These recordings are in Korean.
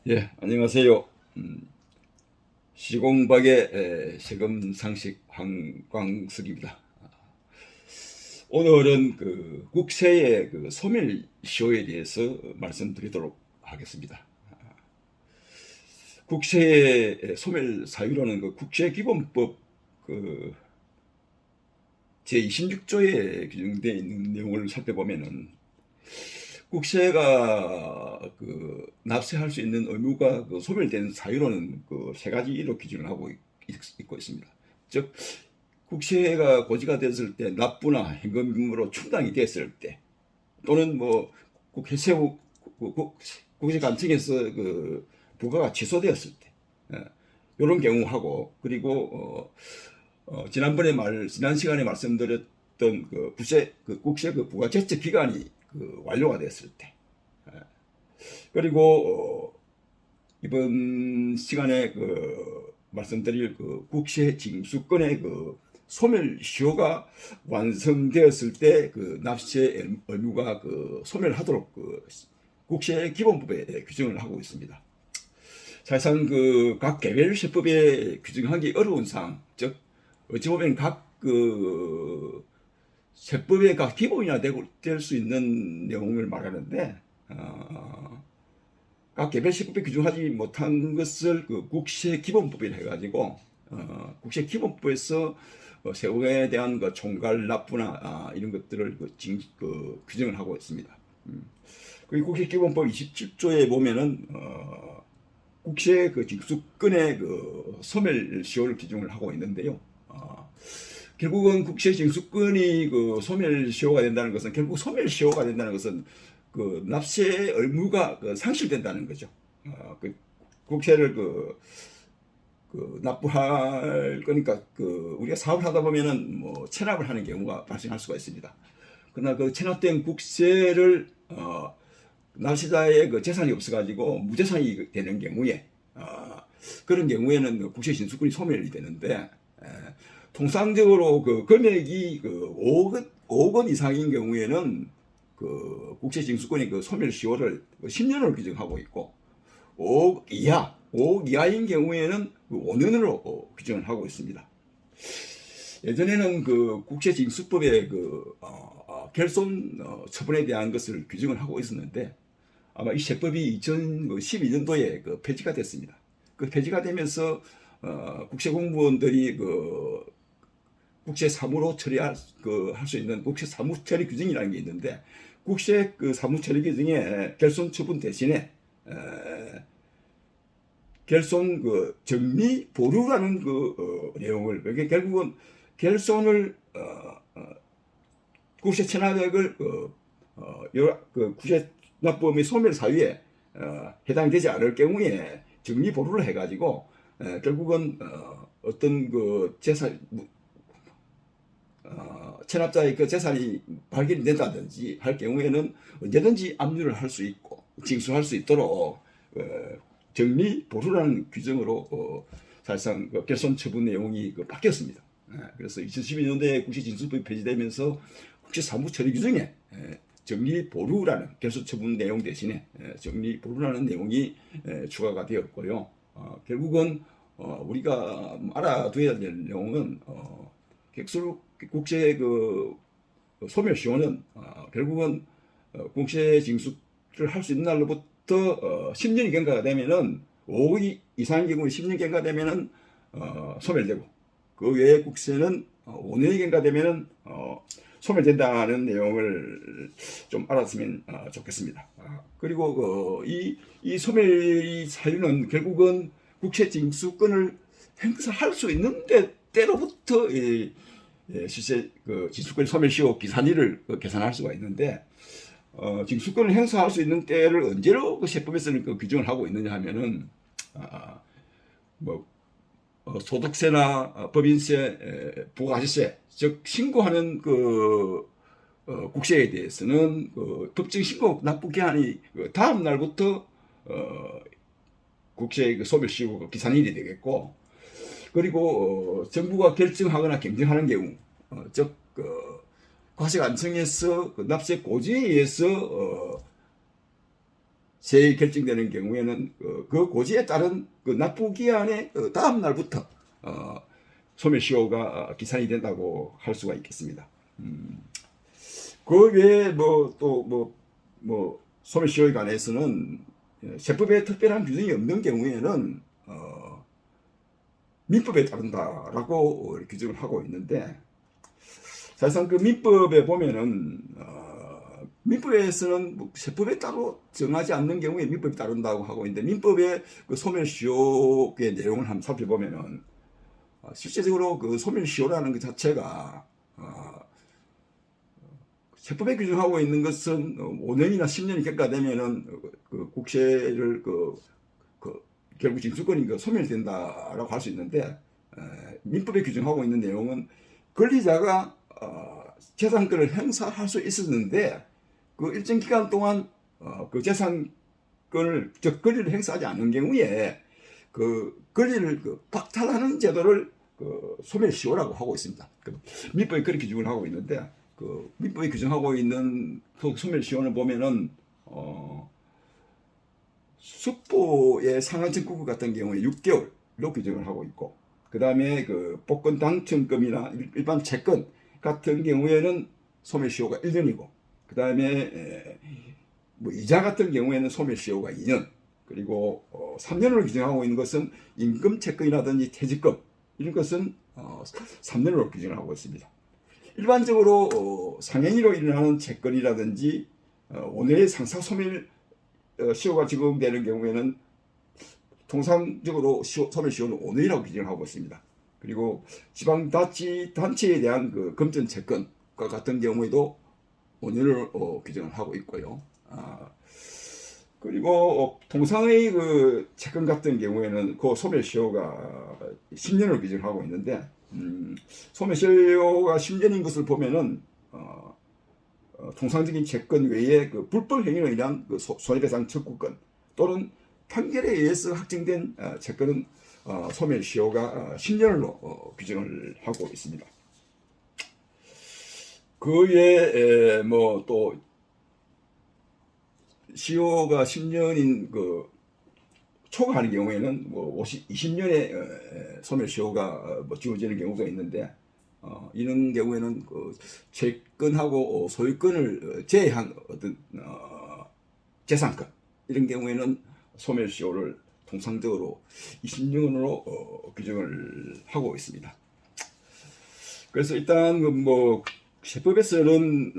예, 안녕하세요. 시공박의 세금 상식 황광석입니다. 오늘은 그 국세의 그 소멸시효에 대해서 말씀드리도록 하겠습니다. 국세의 소멸 사유로는 그 국세기본법 그 제26조에 규정되어 있는 내용을 살펴보면은 국세가 그 납세할 수 있는 의무가 그 소멸된 사유로는 그 세 가지로 기준을 하고 있고 있습니다. 즉 국세가 고지가 됐을 때 납부나 현금으로 충당이 됐을 때 또는 뭐 국세 세우 국세 감청에서 그 부과가 취소되었을 때 이런 경우하고 그리고 지난 시간에 말씀드렸던 그 국세 그 부과 제적 기간이 그 완료가 됐을 때 그리고 이번 시간에 그 말씀드릴 그 국세 징수권의 그 소멸시효가 완성되었을 때 그 납세 의무가 그 소멸하도록 그 국세 기본법에 규정을 하고 있습니다. 사실상 그 각 개별 세법에 규정하기 어려운 사항, 즉 어찌 보면 각 그 세법의 각 기본이나 될 수 있는 내용을 말하는데 각 개별 세법에 규정하지 못한 것을 그 국세기본법이라 해가지고 국세기본법에서 세금에 대한 그 총괄 납부나 이런 것들을 규정을 하고 있습니다. 그 국세기본법 27조에 보면은 국세 그 징수권의 그 소멸시효를 규정을 하고 있는데요. 결국은 국세 징수권이 그 소멸시효가 된다는 것은 결국 소멸시효가 된다는 것은 그 납세 의무가 그 상실된다는 거죠. 그 국세를 납부할 거니까 그 우리가 사업을 하다 보면은 뭐 체납을 하는 경우가 발생할 수가 있습니다. 그러나 그 체납된 국세를 납세자의 그 재산이 없어가지고 무재산이 되는 경우에 그런 경우에는 국세 징수권이 소멸이 되는데 통상적으로 그 금액이 그 5억 원 이상인 경우에는 그 국세 징수권이 그 소멸시효를 10년으로 규정하고 있고 5억 이하인 경우에는 5년으로 규정을 하고 있습니다. 예전에는 그 국세징수법에 그 결손 처분에 대한 것을 규정을 하고 있었는데 아마 이 세법이 2012년도에 그 폐지가 됐습니다. 그 폐지가 되면서 국세공무원들이 그 국세 사무로 처리할 할 수 있는 국세 사무 처리 규정이라는 게 있는데 국세 그 사무 처리 규정에 결손 처분 대신에 결손 그 정리 보류라는 그 내용을 그게 결국은 결손을 국세 체납액을 국세 납부금의 소멸 사유에 해당되지 않을 경우에 정리 보류를 해가지고 결국은 어떤 그 재산 체납자의 그 재산이 발견이 된다든지 할 경우에는 언제든지 압류를 할 수 있고 징수할 수 있도록 정리 보류라는 규정으로 사실상 그 결손 처분 내용이 바뀌었습니다. 그래서 2012년도에 국세징수법이 폐지되면서 국세 사무 처리 규정에 정리 보류라는 결손 처분 내용 대신에 정리 보류라는 내용이 추가가 되었고요. 결국은 우리가 알아둬야 될 내용은 국세 그 소멸시효는 결국은 국세 징수를 할 수 있는 날로부터 10년이 경과가 되면은 5억 이상인 경우에 10년 경과되면은 소멸되고 그 외의 국세는 5년이 경과되면은 소멸된다는 내용을 좀 알았으면 좋겠습니다. 그리고 이 소멸 사유는 결국은 국세 징수권을 행사할 수 있는 때로부터 실제 그 징수권 소멸시효 기산일을 계산할 수가 있는데 징수권을 행사할 수 있는 때를 언제로 그 세법에서는 규정을 하고 있느냐 하면은 소득세나 법인세, 부가가치세 즉 신고하는 그 국세에 대해서는 그 법정 신고 납부 기한이 다음 날부터 국세 그 소멸시효 기산일이 되겠고 그리고 정부가 결정하거나 경정하는 경우 즉 과세관청에서 그 납세 고지에 의해서 세액이 결정되는 경우에는 그 고지에 따른 그 납부기한의 다음 날부터 소멸시효가 기산이 된다고 할 수가 있겠습니다. 그 외에 소멸시효에 관해서는 세법에 특별한 규정이 없는 경우에는 민법에 따른다라고 규정을 하고 있는데, 사실상 그 민법에 보면은 민법에서는 세법에 따로 정하지 않는 경우에 민법이 따른다고 하고 있는데, 민법의 그 소멸시효의 내용을 한번 살펴보면은 실제적으로 그 소멸시효라는 것 자체가 세법에 규정하고 있는 것은 5년이나 10년이 경과되면은 그 국세를 결국 징수권이 소멸된다라고 할 수 있는데, 민법에 규정하고 있는 내용은 권리자가 재산권을 행사할 수 있었는데 그 일정 기간 동안 그 재산권을, 즉 권리를 행사하지 않는 경우에 그 권리를 박탈하는 제도를 소멸시효라고 하고 있습니다. 민법에 그렇게 규정을 하고 있는데, 그 민법에 규정하고 있는 그 소멸시효를 보면은 숙보의 상한 청구권 같은 경우에 6개월로 규정을 하고 있고, 그 다음에 그 복권 당첨금이나 일반 채권 같은 경우에는 소멸시효가 1년이고, 그 다음에 이자 같은 경우에는 소멸시효가 2년, 그리고 3년으로 규정하고 있는 것은 임금 채권이라든지 퇴직금 이런 것은 3년으로 규정을 하고 있습니다. 일반적으로 상행위로 일어나는 채권이라든지 5년의 상사 소멸 시효가 적용되는 경우에는 통상적으로 소멸시효는 5년이라고 규정하고 있습니다. 그리고 지방자치단체에 대한 그 금전 채권과 같은 경우에도 5년을 규정을 하고 있고요. 그리고 통상의 그 채권 같은 경우에는 그 소멸시효가 10년을 규정하고 있는데, 소멸시효가 10년인 것을 보면은 통상적인 채권 외에 그 불법 행위로 인한 그 손해배상 청구권 또는 판결에 의해서 확정된 채권은 소멸시효가 10년으로 규정을 하고 있습니다. 그 외에 또 시효가 10년인 그 초과하는 경우에는 20년의 소멸시효가 지어지는 경우가 있는데, 이런 경우에는 그 채권하고 소유권을 제외한 어떤 재산권 이런 경우에는 소멸시효를 통상적으로 20년으로 규정을 하고 있습니다. 그래서 일단 세법에서는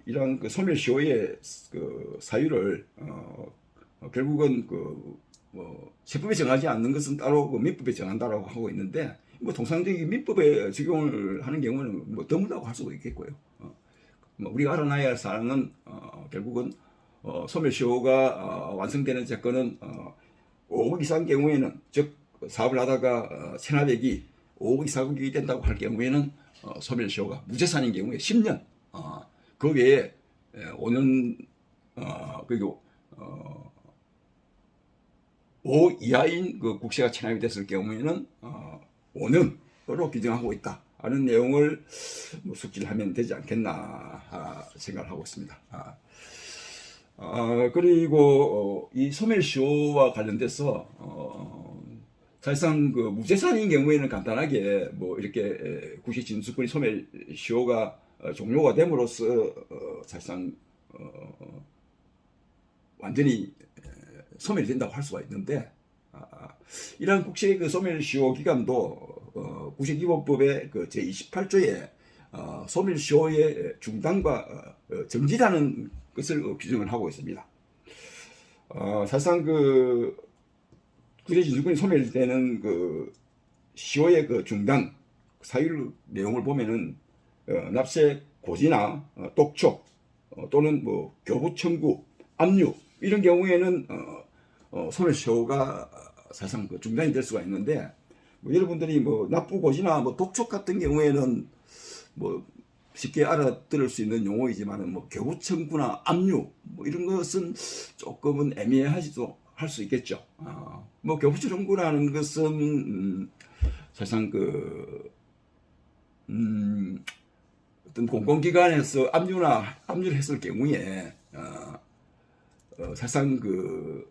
이러한 그 소멸시효의 그 사유를 결국은 세법에 정하지 않는 것은 따로 민법에 정한다라고 하고 있는데, 통상적인 민법에 적용을 하는 경우는 드물다고 할 수도 있겠고요. 우리가 알아놔야 할 사항은 결국은 소멸시효가 완성되는 채권은 5억 이상 경우에는, 즉 사업을 하다가 체납액이 5억 이상이 된다고 할 경우에는 소멸시효가 무재산인 경우에 10년, 그 외에 5년 그리고 5억 이하인 그 국세가 체납이 됐을 경우에는 5년으로 규정하고 있다 하는 내용을 숙지하면 되지 않겠나 생각을 하고 있습니다. 그리고 이 소멸시효와 관련돼서 사실상 그 무재산인 경우에는 간단하게 이렇게 국세징수권이 소멸시효가 종료가 됨으로써 사실상 완전히 소멸이 된다고 할 수가 있는데, 이러한 국세 그 소멸시효 기간도 국세기본법의 그 제28조에 소멸시효의 중단과 정지라는 것을 규정을 하고 있습니다. 사실상 그 국세징수권이 소멸되는 그 시효의 그 중단 사유 내용을 보면은 납세 고지나 독촉 또는 교부 청구, 압류 이런 경우에는 소멸시효가 사실상 중단이 될 수가 있는데, 여러분들이 납부 고지나 독촉 같은 경우에는 쉽게 알아들을 수 있는 용어이지만은 교부 청구나 압류 이런 것은 조금은 애매하지도 할 수 있겠죠. 교부 청구라는 것은 사실상 어떤 공공기관에서 압류를 했을 경우에 사실상 그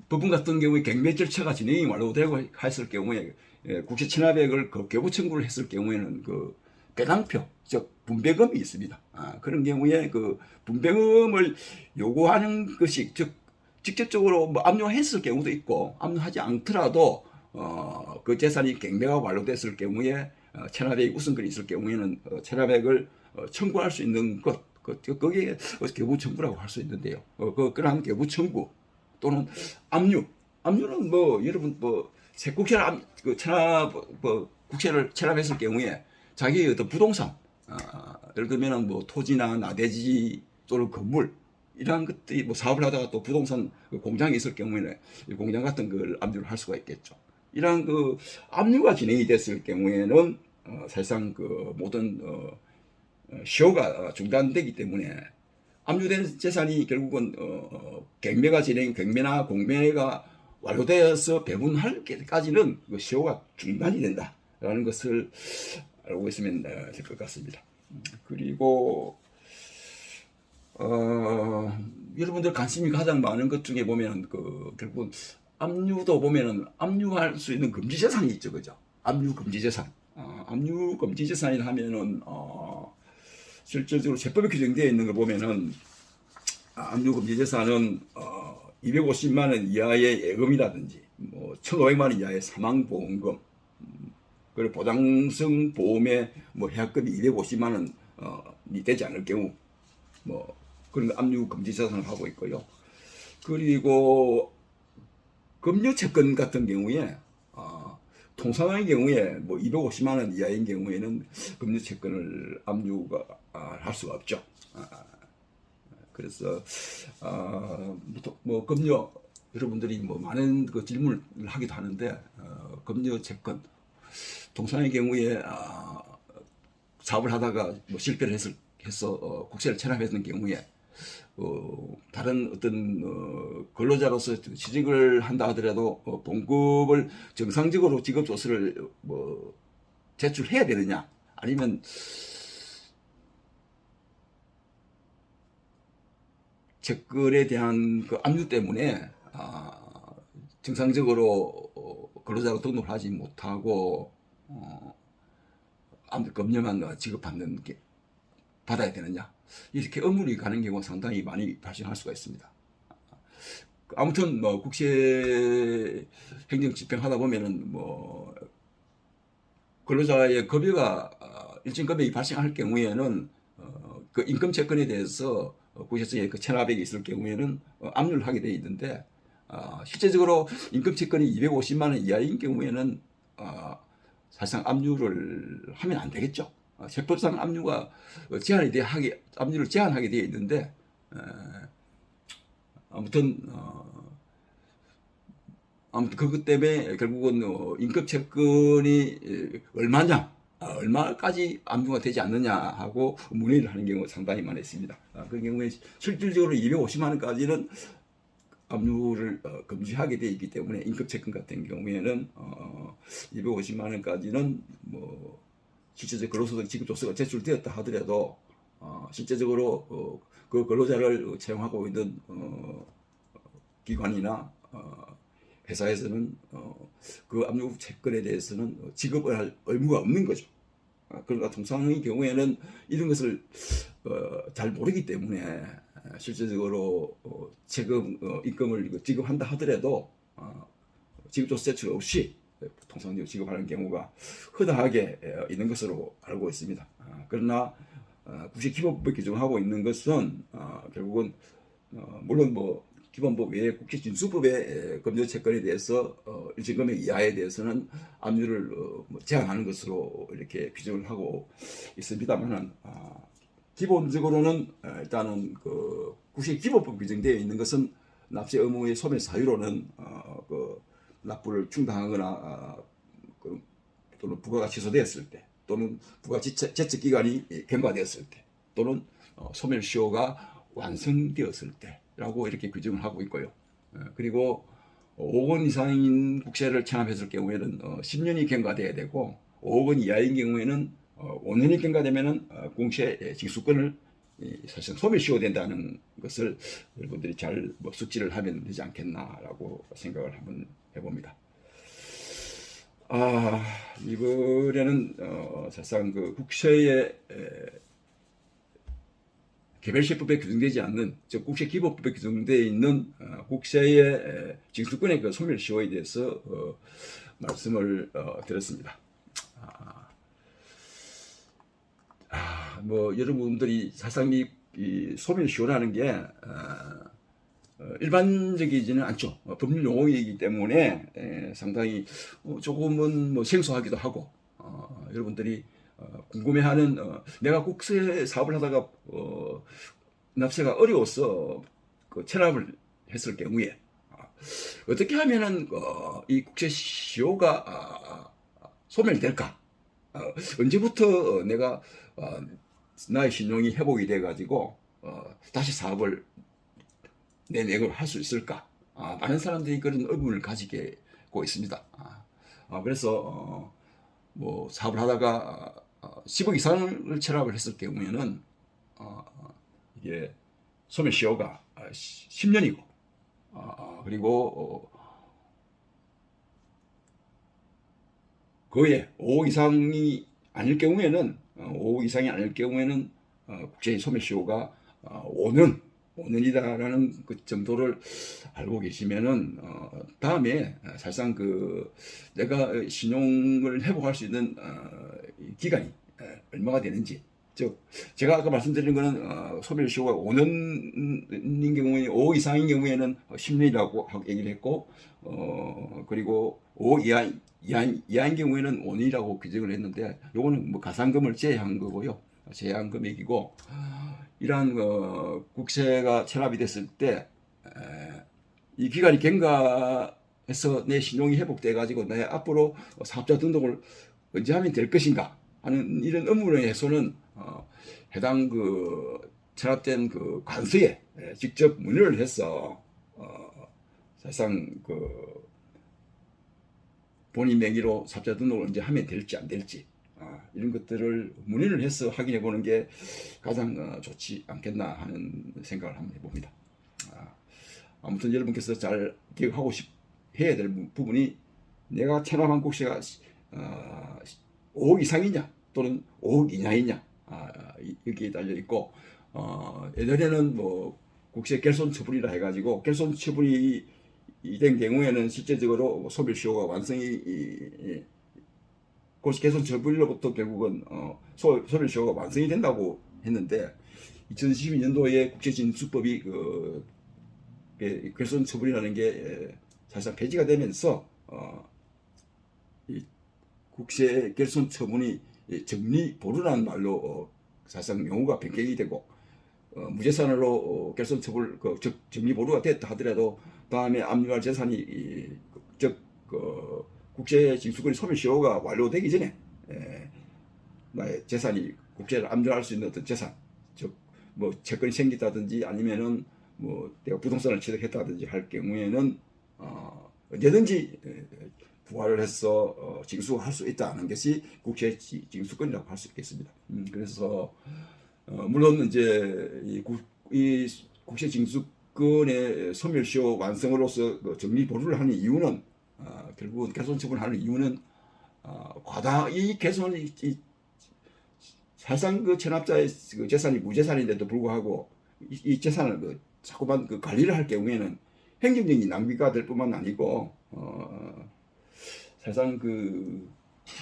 법원 같은 경우에 경매 절차가 진행이 완료되고 했을 경우에 국세 체납액을 그 교부 청구를 했을 경우에는 그 배당표, 즉 분배금이 있습니다. 그런 경우에 그 분배금을 요구하는 것이 즉 직접적으로 뭐 압류했을 경우도 있고 압류하지 않더라도 그 재산이 경매가 완료됐을 경우에 체납액이 우선권이 있을 경우에는 체납액을 청구할 수 있는 것 거기에 교부 청구라고 할 수 있는데요. 그러한 교부 청구 또는 압류는 뭐 여러분 뭐 세국세를 국세를 체납했을 경우에 자기 어떤 부동산 예를 들면은 뭐 토지나 나대지 또는 건물 이러한 것들이 뭐 사업을 하다가 또 부동산 공장이 있을 경우에는 공장 같은 걸 압류를 할 수가 있겠죠. 이러한 그 압류가 진행이 됐을 경우에는 사실상 그 모든 시효가 중단되기 때문에 압류된 재산이 결국은 경매나 공매가 완료되어서 배분할 때까지는 그 시효가 중단이 된다라는 것을 알고 있으면 될 것 같습니다. 그리고 여러분들 관심이 가장 많은 것 중에 보면 그 결국은 압류도 보면은 압류할 수 있는 금지 재산이 있죠, 그죠? 압류 금지 재산. 압류 금지 재산이라 하면은 실질적으로 세법에 규정되어 있는 걸 보면은 압류 금지 재산은 250만 원 이하의 예금이라든지 뭐 1,500만 원 이하의 사망보험금 그리고 보장성 보험의 뭐 해약금이 250만 원이 되지 않을 경우 뭐 그런 압류 금지 재산을 하고 있고요. 그리고 금융 채권 같은 경우에 통상의 경우에 뭐 250만 원 이하인 경우에는 금융 채권을 압류가 할 수가 없죠. 그래서 뭐 금융 여러분들이 뭐 많은 그 질문을 하기도 하는데 금융 채권 통상의 경우에 사업을 하다가 뭐 실패를 해서 국세를 체납했던 경우에 다른 어떤 근로자로서 취직을 한다 하더라도 봉급을 정상적으로 지급 조서를 뭐 제출해야 되느냐 아니면 채권에 대한 그 압류 때문에 정상적으로 근로자로 등록을 하지 못하고 압류금료만 지급받는 게 받아야 되느냐 이렇게 의문이 가는 경우가 상당히 많이 발생할 수가 있습니다. 아무튼 뭐 국세 행정 집행하다 보면은 뭐 근로자의 급여가 일정 금액이 발생할 경우에는 그 임금 채권에 대해서 국세청에 그 체납액이 있을 경우에는 압류를 하게 돼 있는데 실제적으로 임금 채권이 250만 원 이하인 경우에는 사실상 압류를 하면 안 되겠죠. 세법상 압류가 압류를 제한하게 되어 있는데 아무튼 그것 때문에 결국은 임금 채권이 얼마까지 압류가 되지 않느냐 하고 문의를 하는 경우가 상당히 많았습니다. 그 경우에 실질적으로 250만 원까지는 압류를 금지하게 되어 있기 때문에 임금 채권 같은 경우에는 250만 원까지는 뭐 실제적 근로소득 지급조서가 제출되었다 하더라도 실제적으로 그 근로자를 채용하고 있는 기관이나 회사에서는 그 압류 채권에 대해서는 지급을 할 의무가 없는 거죠. 그러니까 통상의 경우에는 이런 것을 잘 모르기 때문에 실제적으로 임금을 지급한다 하더라도 지급조서 제출 없이 통상적으로 지급하는 경우가 허다하게 있는 것으로 알고 있습니다. 그러나 국세기본법에 규정하고 있는 것은 결국은 물론 뭐 기본법 외에 국세징수법의 금전 채권에 대해서 일정 금액 이하에 대해서는 압류를 제한하는 것으로 이렇게 규정을 하고 있습니다만은 기본적으로는 일단은 그 국세기본법 규정되어 있는 것은 납세 의무의 소멸 사유로는 그 납부를 중단하거나 또는 부과가 취소되었을 때 또는 부과 제척 기간이 경과되었을 때 또는 소멸시효가 완성되었을 때라고 이렇게 규정을 하고 있고요. 그리고 5억 원 이상인 국세를 체납했을 경우에는 10년이 경과돼야 되고 5억 원 이하인 경우에는 5년이 경과되면은 공시의 징수권을 사실 소멸시효 된다는 것을 여러분들이 잘 숙지를 하면 되지 않겠나라고 생각을 한번 해봅니다. 이번에는 사실상 그 국세의 개별시법에 규정되지 않는, 즉 국세기본법에 규정되어 있는 국세의 징수권의 그 소멸시효에 대해서 말씀을 드렸습니다. 뭐 여러분들이 사실상 이 소멸시효라는 게 일반적이지는 않죠. 법률 용어이기 때문에 상당히 조금은 뭐 생소하기도 하고, 여러분들이 궁금해하는, 내가 국세 사업을 하다가 납세가 어려워서 그 체납을 했을 경우에 어떻게 하면은 이 국세 시효가 소멸될까? 언제부터 내가 나의 신용이 회복이 돼 가지고 다시 사업을 내내고 할 수 있을까? 많은 사람들이 그런 의문을 가지고 있습니다. 그래서 뭐 사업을 하다가 10억 이상을 체납을 했을 경우에는 이게 소멸시효가 10년이고, 그리고 그에 5억 이상이 아닐 경우에는, 5억 이상이 아닐 경우에는 국제 소멸시효가 5년이다라는 그 정도를 알고 계시면은 다음에 사실상 그 내가 신용을 회복할 수 있는 기간이 얼마가 되는지, 즉 제가 아까 말씀드린 거는 소멸시효가 5년인 경우에, 5억 이상인 경우에는 10년이라고 얘기를 했고, 그리고 5억 이하인 경우에는 5년이라고 규정을 했는데, 요거는 뭐 가산금을 제외한 거고요. 제한 금액이고, 이러한 국세가 체납이 됐을 때 이 기간이 경과해서 내 신용이 회복돼 가지고 내 앞으로 사업자 등록을 언제 하면 될 것인가 하는 이런 의문의 해소는 해당 그 체납된 그 관서에 직접 문의를 해서 사실상 그 본인 명의로 사업자 등록을 언제 하면 될지 안 될지, 이런 것들을 문의를 해서 확인해 보는 게 가장 좋지 않겠나 하는 생각을 한번 해봅니다. 아무튼 여러분께서 잘 기억하고 해야 될 부분이, 내가 체납한 국세가 5억 이상이냐 또는 5억 이하이냐, 여기에 달려 있고, 예전에는 뭐 국세 결손 처분이라 해가지고 결손 처분이 된 경우에는 실제적으로 소멸시효가 완성이 개선 처분로부터 결국은 소멸시효가 완성이 된다고 했는데, 2012년도에 국제징수법이 결손 처분이라는 게 사실상 폐지가 되면서 이 국세 결손 처분이 정리 보류라는 말로 사실상 용어가 변경이 되고, 무재산으로 결손 처분 즉 정리 보류가 됐다 하더라도 다음에 압류할 재산이 즉 국세 징수권의 소멸시효가 완료되기 전에 나의 재산이 국세를 압류할 수 있는 어떤 재산, 즉 뭐 채권이 생겼다든지 아니면은 뭐 내가 부동산을 취득했다든지 할 경우에는 언제든지 부활을 해서 징수할 수 있다는 것이 국세 징수권이라고 할 수 있겠습니다. 그래서 물론 이제 이 국세 징수권의 소멸시효 완성으로서 정리 보류를 하는 이유는, 결국은 개손 처분하는 이유는 이 개손이 사실상 그 체납자의 그 재산이 무재산인데도 불구하고 이 재산을 자꾸만 관리를 할 경우에는 행정적인 낭비가 될 뿐만 아니고, 사실상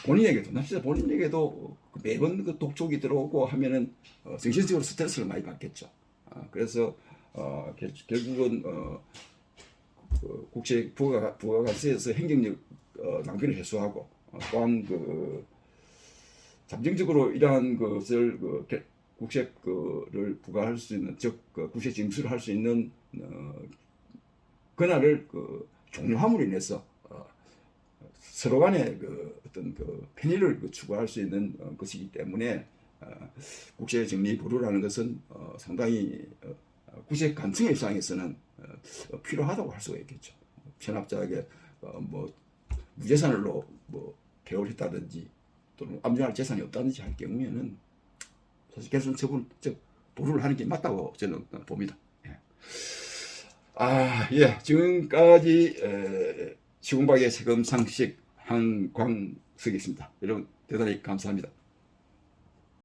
본인에게도, 납세자 본인에게도 매번 독촉이 들어오고 하면은 정신적으로 스트레스를 많이 받겠죠. 그래서 결국은 국세 부가가치에서 행정력 낭비를 해소하고, 또한 잠정적으로 이러한 것을 국세를 부과할 수 있는, 즉 국세 징수를 할 수 있는 권한을 종료함으로 인해서 서로 간에 어떤 편의를 추구할 수 있는 것이기 때문에 국세 정리 보류라는 것은 상당히 국세 간청의 입장에서는 필요하다고 할 수가 있겠죠. 체납자에게 뭐 무재산으로 뭐 개업을 했다든지 또는 압류할 재산이 없다든지 할 경우에는 사실 결손 처분, 즉 보류를 하는 게 맞다고 저는 봅니다. 예. 예. 지금까지 시공박의 세금 상식 한광석이었습니다. 여러분 대단히 감사합니다.